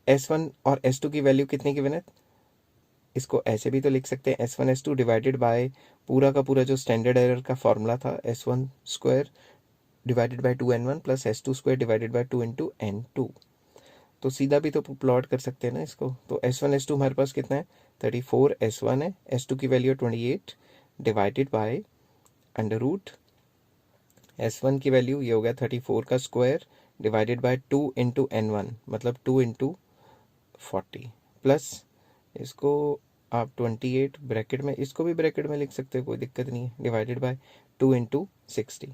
S1 और S2 की वैल्यू कितनी गिवन है, इसको ऐसे भी तो लिख सकते हैं S1 S2 डिवाइडेड बाय पूरा का पूरा जो स्टैंडर्ड एरर का फॉर्मूला था S1 square divided bye 2n1 plus S2 square divided by 2 into n2। तो सीधा भी तो प्लॉट कर सकते हैं ना इसको। तो S1 S2 हमारे पास कितना है 34 S1 है, S2 की value 28 divided by under root S1 की वैल्यू ये हो गया 34 का square divided by 2 into n1 मतलब 2 इंटू 40 प्लस इसको आप 28 ब्रैकेट में, इसको भी ब्रैकेट में लिख सकते हो, कोई दिक्कत नहीं है, डिवाइडेड बाय 2 इंटू 60।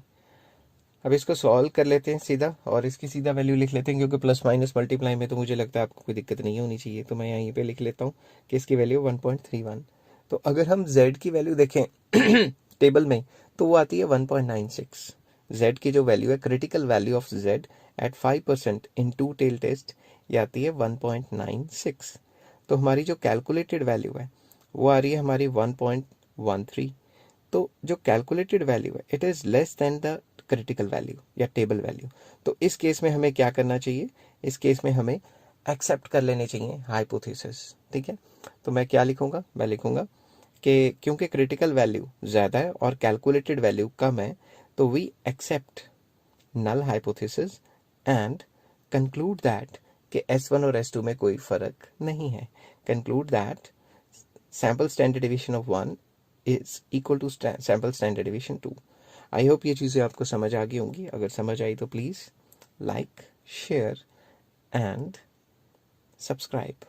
अब इसको सॉल्व कर लेते हैं सीधा, और इसकी सीधा वैल्यू लिख लेते हैं, क्योंकि प्लस माइनस मल्टीप्लाई में तो मुझे लगता है आपको कोई दिक्कत नहीं होनी चाहिए। तो मैं यहीं पे लिख लेता हूँ कि इसकी वैल्यू 1.31। तो अगर हम z की वैल्यू देखें टेबल में तो वो आती है 1.96। z की जो वैल्यू है critical value of z at 5% in two tail test ये आती है 1.96। तो हमारी जो कैलकुलेटेड वैल्यू है वो आ रही है हमारी 1.13। तो जो कैलकुलेटेड वैल्यू है it is less than the critical value या टेबल वैल्यू। तो इस केस में हमें क्या करना चाहिए, इस केस में हमें एक्सेप्ट कर लेने चाहिए हाइपोथेसिस, ठीक है। तो मैं क्या लिखूंगा, मैं लिखूंगा कि क्योंकि क्रिटिकल वैल्यू ज़्यादा है और कैलकुलेटेड वैल्यू कम है, तो we accept null hypothesis and conclude that कि S1 और S2 में कोई फर्क नहीं है। Conclude that sample standard division of 1 is equal to sample standard division 2। I hope ये चीज़ें आपको समझ आ गई होंगी। अगर समझ आई तो please like, share and subscribe.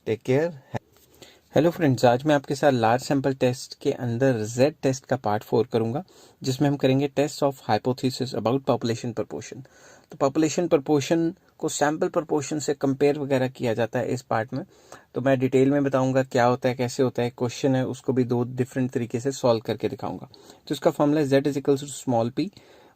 Take care. Hello friends, आज मैं आपके साथ लार्ज सैंपल टेस्ट के अंदर जेड टेस्ट का पार्ट 4 करूंगा, जिसमें हम करेंगे test of hypothesis about population proportion. तो पॉपुलेशन प्रपोर्शन को सैंपल प्रपोर्शन से कंपेयर वगैरह किया जाता है इस पार्ट में। तो मैं डिटेल में बताऊंगा क्या होता है, कैसे होता है। क्वेश्चन है उसको भी दो डिफरेंट तरीके से सॉल्व करके दिखाऊंगा। तो इसका formula Z is equals to small P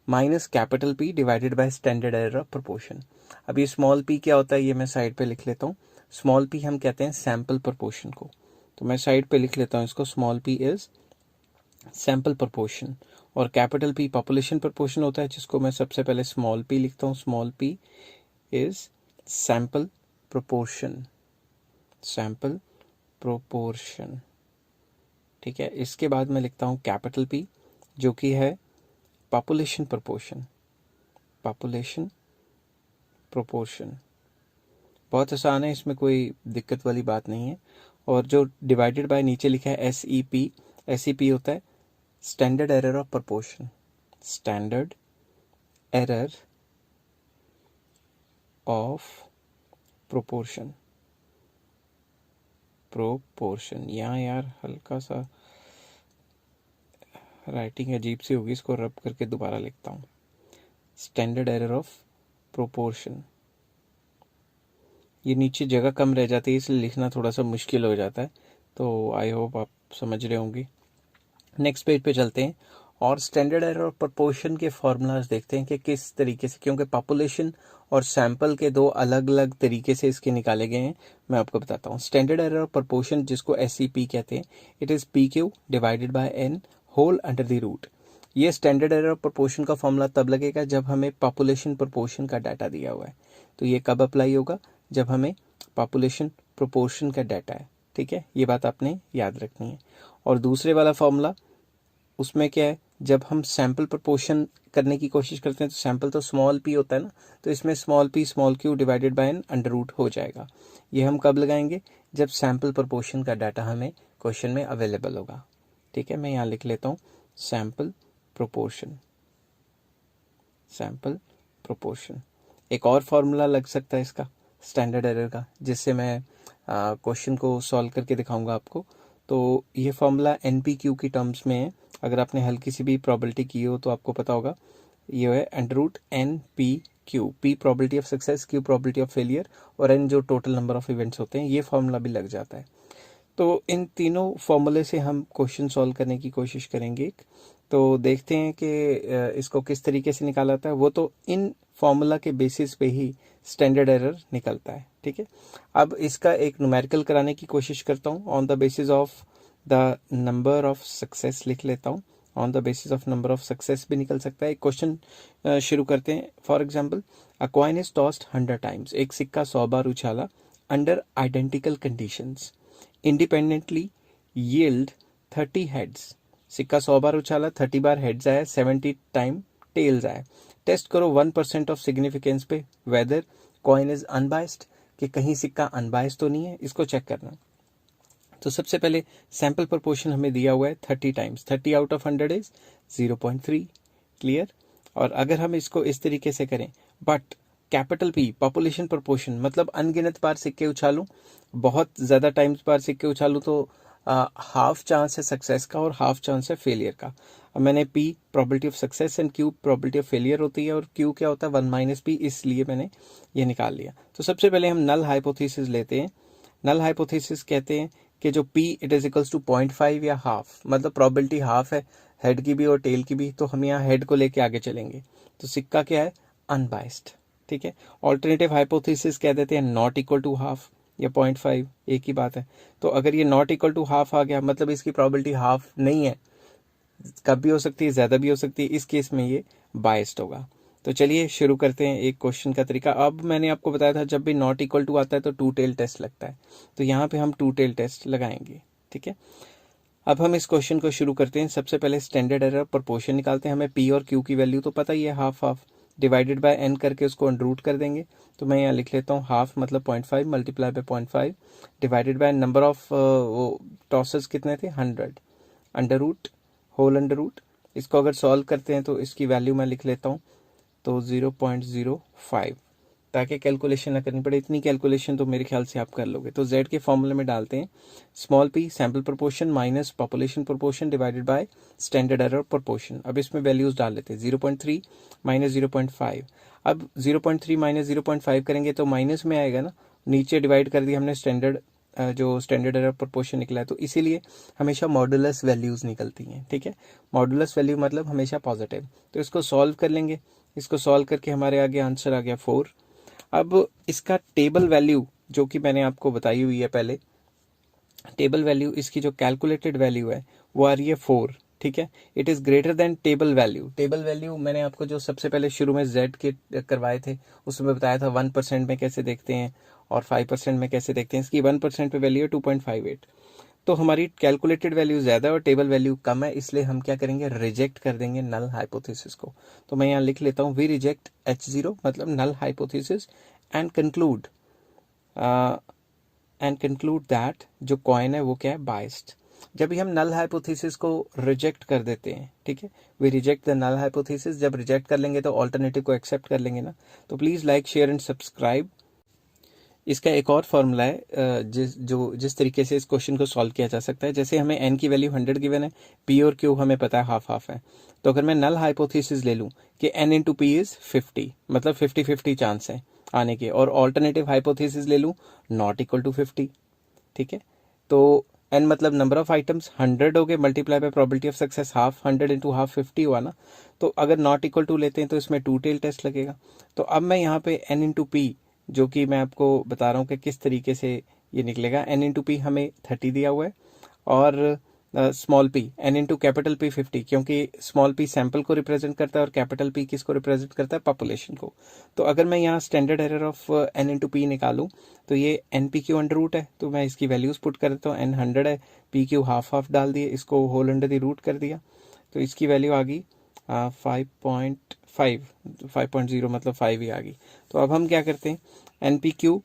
minus capital P divided by standard error of proportion. अब ये स्मॉल पी क्या होता है ये मैं साइड पे लिख लेता हूँ। स्मॉल पी हम कहते हैं सैंपल प्रपोर्शन को, तो मैं साइड पे लिख लेता हूँ इसको। Small P is sample proportion और कैपिटल पी पॉपुलेशन प्रपोर्शन होता है, जिसको मैं सबसे पहले स्मॉल पी लिखता हूँ। Small P is sample proportion, sample proportion. ठीक है, इसके बाद मैं लिखता हूँ कैपिटल पी, जो कि है पॉपुलेशन प्रपोर्शन, पॉपुलेशन प्रोपोर्शन। बहुत आसान है, इसमें कोई दिक्कत वाली बात नहीं है। और जो डिवाइडेड बाय नीचे लिखा है एस ई पी होता है standard error of proportion, standard error of proportion, proportion. यहाँ यार हल्का सा राइटिंग अजीब सी होगी, इसको रब करके दोबारा लिखता हूँ। Standard error of proportion. ये नीचे जगह कम रह जाती है, इसलिए लिखना थोड़ा सा मुश्किल हो जाता है, तो आई होप आप समझ रहे होंगे। नेक्स्ट पेज पे चलते हैं और स्टैंडर्ड एरर ऑफ प्रोपोर्शन के फॉर्मूलाज देखते हैं कि किस तरीके से, क्योंकि पॉपुलेशन और सैंपल के दो अलग अलग तरीके से इसके निकाले गए हैं। मैं आपको बताता हूँ। स्टैंडर्ड एरर ऑफ प्रोपोर्शन, जिसको SCP कहते हैं, it is PQ divided by N whole under the root. ये स्टैंडर्ड एरर ऑफ प्रोपोर्शन का फॉर्मूला तब लगेगा जब हमें पॉपुलेशन प्रोपोर्शन का डाटा दिया हुआ है। तो ये कब अप्लाई होगा? जब हमें पॉपुलेशन प्रोपोर्शन का डाटा है। ठीक है, ये बात आपने याद रखनी है। और दूसरे वाला फॉर्मूला, उसमें क्या है, जब हम सैंपल प्रोपोर्शन करने की कोशिश करते हैं तो सैंपल तो स्मॉल पी होता है ना, तो इसमें small P small Q divided by N under root हो जाएगा। ये हम कब लगाएंगे? जब सैंपल प्रोपोर्शन का डाटा हमें क्वेश्चन में अवेलेबल होगा। ठीक है, मैं यहाँ लिख लेता हूँ सैंपल प्रोपोर्शन, सैंपल प्रोपोर्शन। एक और फॉर्मूला लग सकता है इसका स्टैंडर्ड एरर का, जिससे मैं क्वेश्चन को सॉल्व करके दिखाऊंगा आपको। तो ये फॉर्मूला NPQ की टर्म्स में है। अगर आपने हल्की सी भी प्रोबेबिलिटी की हो तो आपको पता होगा। ये है under root NPQ, P probability of success, Q probability of failure और N जो टोटल नंबर ऑफ इवेंट्स होते हैं। ये फॉर्मूला भी लग जाता है। तो इन तीनों फॉर्मूले से हम क्वेश्चन सॉल्व करने की कोशिश करेंगे। तो देखते हैं कि इसको किस तरीके से निकाला जाता है। वो तो इन फॉर्मूला के बेसिस पे ही स्टैंडर्ड एरर निकलता है। ठीक है, अब इसका एक न्यूमेरिकल कराने की कोशिश करता हूँ। On the basis of the number of success लिख लेता हूँ। On the basis of number of success भी निकल सकता है। एक क्वेश्चन शुरू करते हैं। For example, a coin is tossed 100 times. एक सिक्का 100 बार उछाला under identical conditions, independently yield 30 heads. सिक्का 100 बार उछाला, 30 बार हेड्स आया, 70 टाइम टेल्स आया। टेस्ट करो 1% ऑफ सिग्निफिकेंस पे वेदर कॉइन इज अनबाइस्ड, कि कहीं सिक्का अनबाइस्ड तो नहीं है, इसको चेक करना। तो सबसे पहले सैंपल प्रोपोर्शन हमें दिया हुआ है 30 times. 30 out of 100 is 0.3। Clear. और अगर हम इसको इस तरीके से करें, but capital P population proportion, मतलब अनगिनत बार सिक्के उछालूं, बहुत ज़्यादा टाइम्स बार सिक्के उछालूं, तो हाफ चांस है सक्सेस का और हाफ चांस है फेलियर का। अब मैंने P probability of success and Q probability of failure होती है, और Q क्या होता है 1 - P, इसलिए मैंने ये निकाल लिया। तो सबसे पहले हम नल हाइपोथेसिस लेते हैं। नल हाइपोथेसिस कहते हैं कि जो P it is equals to 0.5 या हाफ, मतलब प्रोबेबिलिटी हाफ है हेड की भी और टेल की भी, तो हम यहाँ हेड को लेके आगे चलेंगे। तो सिक्का क्या है? अनबाइस्ड। ठीक है। ऑल्टरनेटिव हाइपोथेसिस कह देते हैं नॉट इक्वल टू हाफ या 0.5, एक ही बात है। तो अगर ये नॉट इक्वल टू हाफ आ गया, मतलब इसकी प्रोबेबिलिटी हाफ नहीं है, कब भी हो सकती है, ज़्यादा भी हो सकती है, इस केस में ये बाइस्ड होगा। तो चलिए शुरू करते हैं एक क्वेश्चन का तरीका। अब मैंने आपको बताया था जब भी नॉट इक्वल टू आता है तो टू टेल टेस्ट लगता है, तो यहाँ पे हम टू टेल टेस्ट लगाएंगे। ठीक है, अब हम इस क्वेश्चन को शुरू करते हैं। सबसे पहले स्टैंडर्ड एरर प्रोपोर्शन निकालते हैं। हमें P और Q की वैल्यू तो पता ही है, half half divided by N करके उसको अंडर कर देंगे। तो मैं यहाँ लिख लेता हूँ हाफ मतलब 0.5 multiply by 0.5 divided by number of tosses कितने थे 100 under root whole under root. इसको अगर सॉल्व करते हैं तो इसकी वैल्यू मैं लिख लेता हूँ, तो 0.05 ताकि कैलकुलेशन ना करनी पड़े। इतनी कैलकुलेशन तो मेरे ख्याल से आप कर लोगे। तो z के फॉर्मूले में डालते हैं small p sample proportion minus population proportion divided by standard error proportion. अब इसमें वैल्यूज डाल लेते हैं 0.3 माइनस 0.5। अब 0.3 माइनस 0.5 करेंगे तो माइनस में आएगा ना, नीचे डिवाइड कर दिया हमने स्टैंडर्ड जो स्टैंडर्ड एरर प्रोपोर्शन निकला है, तो इसीलिए हमेशा मॉडुलस वैल्यूज निकलती हैं। ठीक है, मॉडुलस वैल्यू मतलब हमेशा पॉजिटिव। तो इसको सॉल्व कर लेंगे, इसको सॉल्व करके हमारे आगे आंसर आ गया 4। अब इसका टेबल वैल्यू जो कि मैंने आपको बताई हुई है पहले, टेबल वैल्यू इसकी जो कैलकुलेटेड वैल्यू है वो आ रही है 4। ठीक है, it is greater then table value. Table value मैंने आपको जो सबसे पहले शुरू में z के करवाए थे उसमें बताया था 1% में कैसे देखते हैं और 5% में कैसे देखते हैं। इसकी 1% पे वैल्यू है 2.58। तो हमारी कैलकुलेटेड वैल्यू ज़्यादा है और टेबल वैल्यू कम है, इसलिए हम क्या करेंगे, रिजेक्ट कर देंगे नल हाइपोथेसिस को। तो मैं यहाँ लिख लेता हूँ वी रिजेक्ट H0 मतलब null hypothesis and conclude that जो कॉइन है वो क्या है, बाइस्ड। जब भी हम नल हाइपोथेसिस को रिजेक्ट कर देते हैं, ठीक है, we reject the null hypothesis, जब रिजेक्ट कर लेंगे तो ऑल्टरनेटिव को एक्सेप्ट कर लेंगे ना। तो please like share and subscribe. इसका एक और फॉर्मूला है जिस तरीके से इस क्वेश्चन को सॉल्व किया जा सकता है। जैसे हमें n की वैल्यू 100 गिवन है, p और q हमें पता है हाफ हाफ है। तो अगर मैं नल हाइपोथेसिस ले लूँ कि n इंटू पी इज 50, मतलब 50-50 चांस है आने के, और ऑल्टरनेटिव हाइपोथेसिस ले लूँ नॉट इक्वल टू 50। ठीक है, तो n मतलब नंबर ऑफ आइटम्स 100 हो गए, multiply by probability of success half, 100 into half 50 हुआ ना। तो अगर नॉट इक्वल टू लेते हैं तो इसमें 2 टेल टेस्ट लगेगा। तो अब मैं यहाँ पे n इंटू पी, जो कि मैं आपको बता रहा हूँ कि किस तरीके से ये निकलेगा। n इंटू पी हमें 30 दिया हुआ है और small p n into capital p 50, क्योंकि स्मॉल p सैंपल को रिप्रेजेंट करता है और कैपिटल p किसको रिप्रेजेंट करता है, पॉपुलेशन को। तो अगर मैं यहाँ standard error of n into P निकालूँ तो ये N P Q under root है, तो मैं इसकी वैल्यूज पुट कर देता हूँ। n 100 है, पी क्यू हाफ हाफ डाल दिए, इसको होल अंडर द रूट कर दिया, तो इसकी वैल्यू आ गई 5.0 मतलब 5 ही आ गई। तो अब हम क्या करते हैं, एन पी क्यू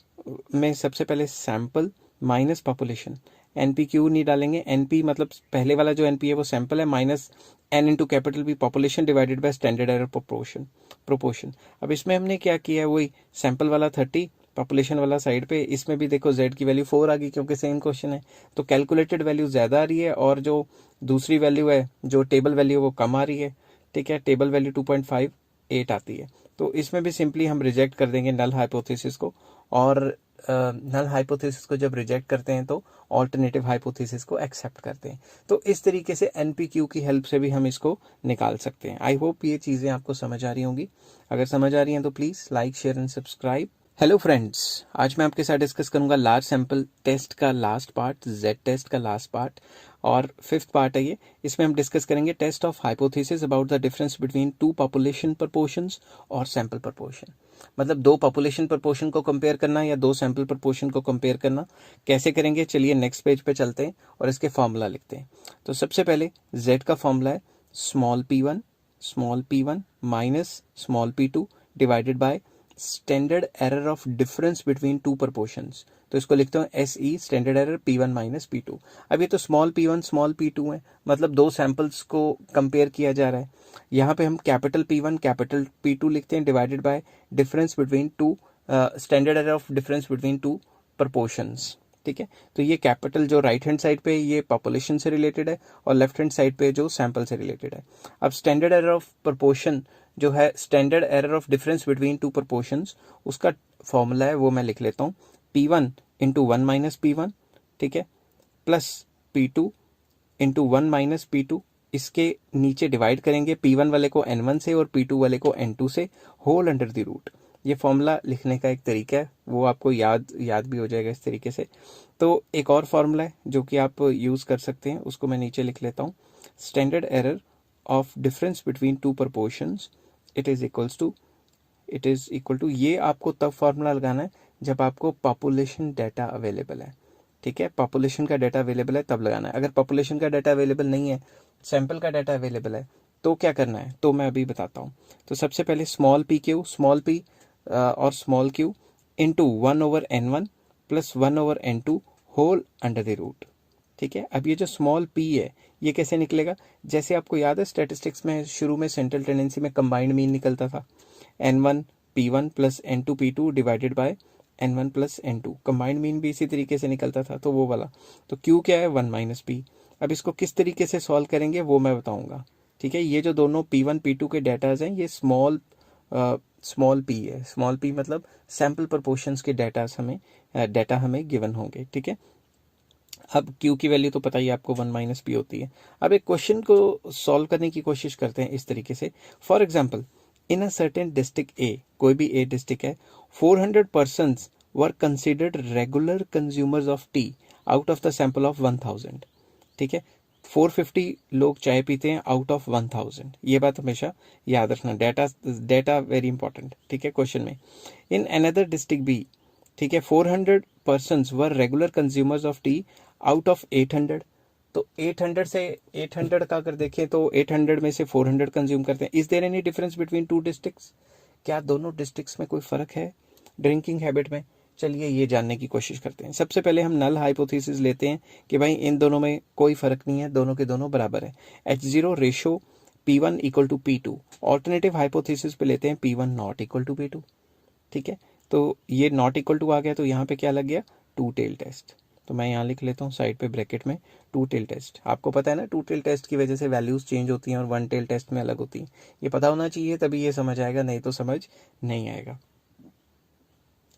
में सबसे पहले sample minus population, N P Q नहीं डालेंगे, एन पी मतलब पहले वाला जो एन पी है वो सैंपल है, minus N into capital P population divided by standard error proportion. अब इसमें हमने क्या किया है, वही सैंपल वाला 30, पॉपुलेशन वाला साइड पे, इसमें भी देखो z की वैल्यू 4 आ गई क्योंकि सेम क्वेश्चन है। तो कैलकुलेटेड वैल्यू ज़्यादा आ रही है और जो दूसरी वैल्यू है, जो टेबल वैल्यू है वो कम आ रही है। ठीक है, टेबल वैल्यू 2.58 आती है। तो इसमें भी सिंपली हम रिजेक्ट कर देंगे नल हाइपोथेसिस को, और नल हाइपोथेसिस को जब रिजेक्ट करते हैं तो ऑल्टरनेटिव हाइपोथेसिस को एक्सेप्ट करते हैं। तो इस तरीके से एनपीक्यू की हेल्प से भी हम इसको निकाल सकते हैं। आई होप ये चीज़ें आपको समझ आ रही होंगी। अगर समझ आ रही हैं तो please like share and subscribe. Hello friends, आज मैं आपके साथ डिस्कस करूंगा लार्ज सैंपल टेस्ट का लास्ट पार्ट, जेड टेस्ट का लास्ट पार्ट, और 5th पार्ट है ये। इसमें हम डिस्कस करेंगे test of hypothesis about the difference between 2 population proportions और सैंपल प्रपोर्शन। मतलब 2 पॉपुलेशन प्रपोर्शन को कंपेयर करना या 2 सैंपल प्रपोर्शन को कंपेयर करना कैसे करेंगे। चलिए नेक्स्ट पेज पे चलते हैं और इसके फॉर्मूला लिखते हैं। तो सबसे पहले जेड का फॉर्मूला है small P one minus small P to divided by standard error of difference between 2 proportions. तो इसको लिखते हैं SE standard error P1 minus P2। अब ये तो स्मॉल P1 स्मॉल P2 है, मतलब 2 सैंपल्स को कंपेयर किया जा रहा है। यहाँ पे हम कैपिटल P1 कैपिटल P2 लिखते हैं divided by difference between 2, standard error of difference between 2 proportions. ठीक है, तो ये कैपिटल जो राइट हैंड साइड पे ये पॉपुलेशन से रिलेटेड है और लेफ्ट हैंड साइड पे जो सैंपल से रिलेटेड है। अब स्टैंडर्ड एरर ऑफ प्रपोर्शन जो है standard error of difference between 2 proportions, उसका फॉर्मूला है वो मैं लिख लेता हूँ P1 इंटू 1 माइनस P1, ठीक है, plus P2 into 1 minus P2। इसके नीचे डिवाइड करेंगे P1 वाले को N1 से और P2 वाले को N2 से, होल अंडर द रूट। ये फॉर्मूला लिखने का एक तरीका है, वो आपको याद भी हो जाएगा इस तरीके से। तो एक और फॉर्मूला है जो कि आप यूज़ कर सकते हैं, उसको मैं नीचे लिख लेता हूँ। Standard error of difference between 2 proportions it is equal to, ये आपको तब फॉर्मूला लगाना है जब आपको पॉपुलेशन डाटा अवेलेबल है। ठीक है, पॉपुलेशन का डाटा अवेलेबल है तब लगाना है। अगर पॉपुलेशन का डाटा अवेलेबल नहीं है, सैंपल का डाटा अवेलेबल है, तो क्या करना है, तो मैं अभी बताता हूँ। तो सबसे पहले स्मॉल पी और small Q into 1/N1 plus 1/N2 whole under the root. ठीक है, अब ये जो स्मॉल p है ये कैसे निकलेगा, जैसे आपको याद है स्टैटिस्टिक्स में शुरू में सेंट्रल टेंडेंसी में कंबाइंड मीन निकलता था, N1 P1 plus N2 P2 divided by N1 plus N2। Combined mean भी इसी तरीके से निकलता था, तो वो वाला। तो Q क्या है, 1 माइनस पी। अब इसको किस तरीके से सॉल्व करेंगे वो मैं बताऊंगा, ठीक है। ये जो दोनों P1 P2 के डेटाज हैं, ये स्मॉल पी है। स्मॉल पी मतलब सैम्पल प्रपोर्शंस के डाटा हमें गिवन होंगे, ठीक है। अब Q की वैल्यू तो पता ही आपको 1 माइनस पी होती है। अब एक क्वेश्चन को सॉल्व करने की कोशिश करते हैं इस तरीके से। For example, in a certain district A, कोई भी ए डिस्ट्रिक्ट है, 400 persons were considered regular consumers of tea out of the sample of 1000, ठीक है। 450 लोग चाय पीते हैं आउट ऑफ 1000, ये बात हमेशा याद रखना। डेटा वेरी इंपॉर्टेंट, ठीक है, क्वेश्चन में। इन अनदर डिस्ट्रिक्ट बी, ठीक है, 400 persons were regular consumers of tea out of 800। तो 800 से 800 का अगर देखें तो 800 में से 400 कंज्यूम करते हैं। Is there any difference between two districts? क्या दोनों डिस्ट्रिक्ट्स में कोई फर्क है ड्रिंकिंग हैबिट में? चलिए ये जानने की कोशिश करते हैं। सबसे पहले हम नल हाइपोथेसिस लेते हैं कि भाई इन दोनों में कोई फर्क नहीं है, दोनों के दोनों बराबर है। H0 ratio P1 equal to P2। Alternative hypothesis पे लेते हैं P1 not equal to P2, ठीक है। तो ये नॉट इक्वल टू आ गया, तो यहाँ पे क्या लग गया, टू टेल टेस्ट। तो मैं यहाँ लिख लेता हूँ साइड पे ब्रैकेट में टू टेल टेस्ट। आपको पता है ना, टू टेल टेस्ट की वजह से वैल्यूज चेंज होती हैं और वन टेल टेस्ट में अलग होती हैं। ये पता होना चाहिए, तभी ये समझ आएगा, नहीं तो समझ नहीं आएगा।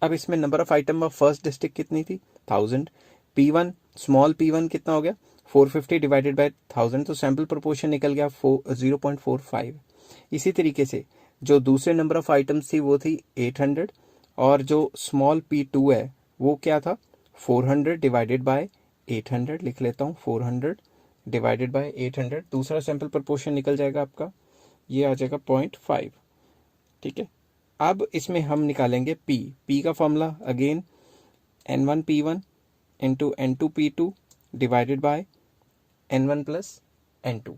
अब इसमें number of item of first district कितनी थी, 1000। P1 स्मॉल P1 कितना हो गया, 450 डिवाइडेड बाय 1000, तो सैंपल प्रोपोर्शन निकल गया 0.45। इसी तरीके से जो दूसरे नंबर ऑफ आइटम्स थी वो थी 800, और जो स्मॉल P2 है वो क्या था, 400 डिवाइडेड बाय 800। लिख लेता हूँ 400 डिवाइडेड बाय 800। दूसरा सैंपल प्रोपोर्शन निकल जाएगा आपका, ये आ जाएगा 0.5, ठीक है। अब इसमें हम निकालेंगे P का formula again N1 P1 into N2 P2 divided by N1 plus N2।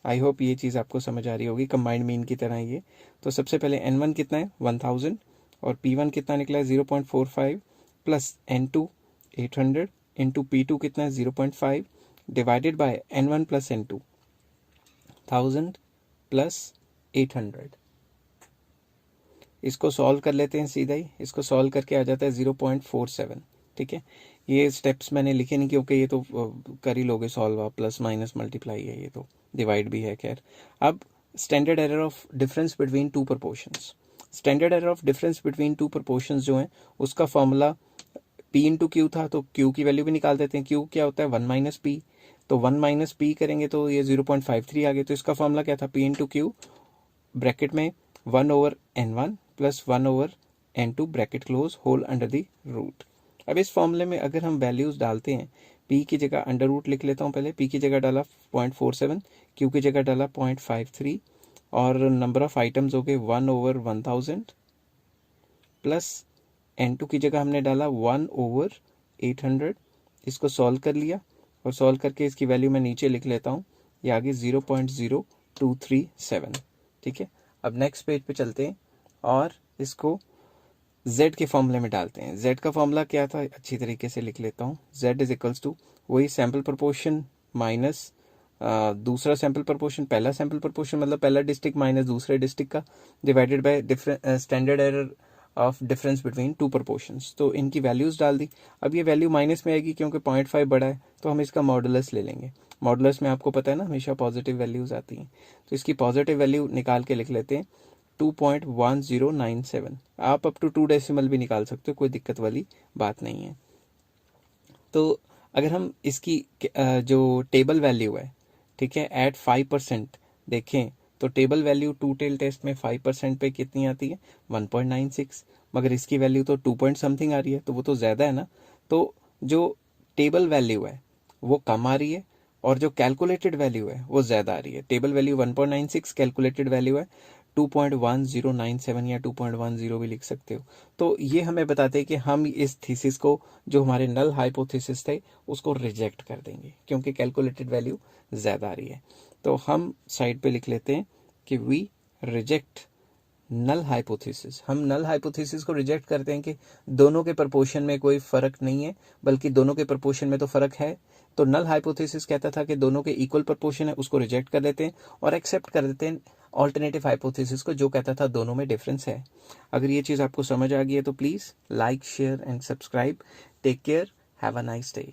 I hope ये चीज़ आपको समझ आ रही होगी, कंबाइंड मीन की तरह ये। तो सबसे पहले N1 कितना है, 1000, और P1 कितना निकला है, 0.45, प्लस N2 800 इंटू P2 कितना है, 0.5 divided by N1 plus N2, 1000 plus 800। इसको सॉल्व कर लेते हैं सीधा ही। इसको सॉल्व करके आ जाता है 0.47, ठीक है। ये स्टेप्स मैंने लिखे नहीं क्योंकि ये तो कर ही लोगे सॉल्व आप, प्लस माइनस मल्टीप्लाई है, ये तो डिवाइड भी है, खैर। अब standard error of difference between to proportions. Standard error of difference between to proportions जो है उसका फॉर्मूला P इंटू क्यू था, तो Q की वैल्यू भी निकाल देते हैं। Q क्या होता है, 1 माइनस पी। तो 1 माइनस पी करेंगे तो ये 0.53 आ गया। तो इसका फॉर्मूला क्या था, P इंटू क्यू ब्रैकेट में 1 over N1 plus 1 over N2 bracket close whole under the root. अब इस फॉर्मूले में अगर हम वैल्यूज डालते हैं, P की जगह अंडर रूट लिख लेता हूँ पहले। P की जगह डाला 0.47, Q की जगह डाला 0.53, और नंबर ऑफ आइटम्स हो गए 1 ओवर 1000, प्लस N2 की जगह हमने डाला 1 ओवर 800। इसको सॉल्व कर लिया, और सॉल्व करके इसकी वैल्यू मैं नीचे लिख लेता हूँ, ये आगे 0.0237, ठीक है। अब नेक्स्ट पेज पे चलते हैं और इसको z के फॉर्मूले में डालते हैं। z का फॉर्मूला क्या था, अच्छी तरीके से लिख लेता हूँ। z इज इक्वल्स टू वही सैंपल प्रोपोर्शन माइनस दूसरा सैंपल प्रोपोर्शन, पहला सैंपल प्रोपोर्शन मतलब पहला डिस्ट्रिक्ट माइनस दूसरे डिस्ट्रिक्ट का, divided by standard error of difference between to proportions. तो इनकी वैल्यूज डाल दी। अब ये वैल्यू माइनस में आएगी क्योंकि 0.5 बड़ा है, तो हम इसका मॉडुलस ले लेंगे। मॉडुलस में आपको पता है ना, हमेशा पॉजिटिव वैल्यूज आती हैं। तो इसकी पॉजिटिव वैल्यू निकाल के लिख लेते हैं 2.1097। आप अप टू 2 डेसिमल भी निकाल सकते हो, कोई दिक्कत वाली बात नहीं है। तो अगर हम इसकी जो टेबल वैल्यू है, ठीक है, एट 5% देखें तो table value two tail test में 5% पे कितनी आती है, 1.96, मगर इसकी वैल्यू तो 2 पॉइंट समथिंग आ रही है, तो वो तो ज़्यादा है ना। तो जो टेबल वैल्यू है वो कम आ रही है, और जो कैलकुलेटेड वैल्यू है वो ज़्यादा आ रही है। टेबल वैल्यू 1.96, कैलकुलेटेड वैल्यू है 2.1097 या 2.10 भी लिख सकते हो। तो ये हमें बताते हैं कि हम इस थीसिस को, जो हमारे नल हाइपोथेसिस थे, उसको रिजेक्ट कर देंगे क्योंकि कैलकुलेटेड वैल्यू ज़्यादा आ रही है। तो हम साइड पे लिख लेते हैं कि वी रिजेक्ट नल हाइपोथेसिस। हम नल हाइपोथेसिस को रिजेक्ट करते हैं कि दोनों के प्रपोर्शन में कोई फर्क नहीं है, बल्कि दोनों के प्रपोर्शन में तो फर्क है। तो नल हाइपोथेसिस कहता था कि दोनों के इक्वल प्रपोर्शन है, उसको रिजेक्ट कर देते हैं और एक्सेप्ट कर देते हैं ऑल्टरनेटिव हाइपोथेसिस को, जो कहता था दोनों में डिफरेंस है। अगर ये चीज़ आपको समझ आ गई है तो please like, share and subscribe. Take care, have a nice day.